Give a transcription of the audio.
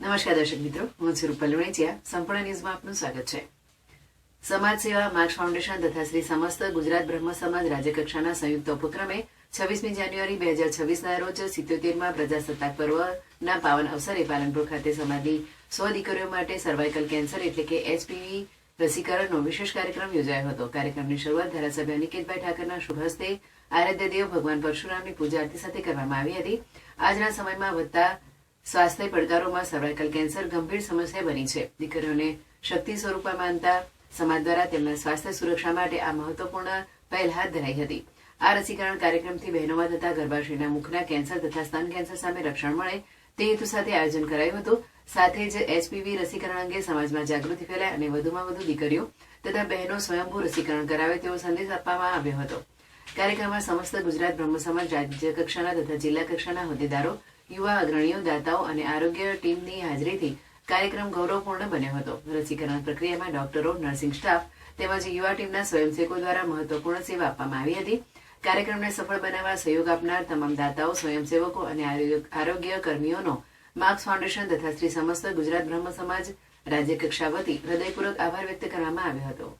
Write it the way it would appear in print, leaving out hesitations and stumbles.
નમસ્કાર દર્શક મિત્રો, હું છું રૂપલ વણેચિયા. સંપૂર્ણ ન્યૂઝમાં આપનું સ્વાગત છે. સમાજ સેવા માર્ક્સ ફાઉન્ડેશન તથા શ્રી સમસ્ત ગુજરાત બ્રહ્મ સમાજ રાજ્યકક્ષાના સંયુક્ત ઉપક્રમે 26મી જાન્યુઆરી 2026ના રોજ 77મા પ્રજાસત્તાક પર્વના પાવન અવસરે પાલનપુર ખાતે સમાજની 100 દીકરીઓ માટે સર્વાઇકલ કેન્સર એટલે કે HPV રસીકરણનો વિશેષ કાર્યક્રમ યોજાયો હતો. કાર્યક્રમની શરૂઆત ધારાસભ્ય અનિકેતભાઈ ઠાકરના શુભ હસ્તે આરાધ્ય દેવ ભગવાન પરશુરામની પૂજા આરતી સાથે કરવામાં આવી હતી. આજના સમયમાં વધતા સ્વાસ્થ્ય પડકારોમાં સર્વાઇકલ કેન્સર ગંભીર સમસ્યા બની છે. દીકરીઓને શક્તિ સ્વરૂપમાં માનતા સમાજ દ્વારા તેમના સ્વાસ્થ્ય સુરક્ષા માટે આ મહત્વપૂર્ણ પહેલ હાથ ધરાઈ હતી. આ રસીકરણ કાર્યક્રમથી બહેનોમાં થતા ગર્ભાશયના મુખના કેન્સર તથા સ્તન કેન્સર સામે રક્ષણ મળે તે હેતુ સાથે આયોજન કરાયું હતું. સાથે જ HPV રસીકરણ અંગે સમાજમાં જાગૃતિ ફેલાય અને વધુમાં વધુ દીકરીઓ તથા બહેનો સ્વયંભૂ રસીકરણ કરાવે તેવો સંદેશ આપવામાં આવ્યો હતો. કાર્યક્રમમાં સમસ્ત ગુજરાત બ્રહ્મ સમાજ રાજ્ય કક્ષાના તથા જિલ્લા કક્ષાના હોદ્દેદારો, યુવા અગ્રણીઓ, દાતાઓ અને આરોગ્ય ટીમની હાજરીથી કાર્યક્રમ ગૌરવપૂર્ણ બન્યો હતો. રસીકરણ પ્રક્રિયામાં ડોક્ટરો, નર્સિંગ સ્ટાફ તેમજ યુવા ટીમના સ્વયંસેવકો દ્વારા મહત્વપૂર્ણ સેવા આપવામાં આવી હતી. કાર્યક્રમને સફળ બનાવવા સહયોગ આપનાર તમામ દાતાઓ, સ્વયંસેવકો અને આરોગ્ય કર્મીઓનો માર્ક્સ ફાઉન્ડેશન તથા શ્રી સમસ્ત ગુજરાત બ્રહ્મ સમાજ રાજ્ય કક્ષા વતી હૃદયપૂર્વક આભાર વ્યક્ત કરવામાં આવ્યો હતો.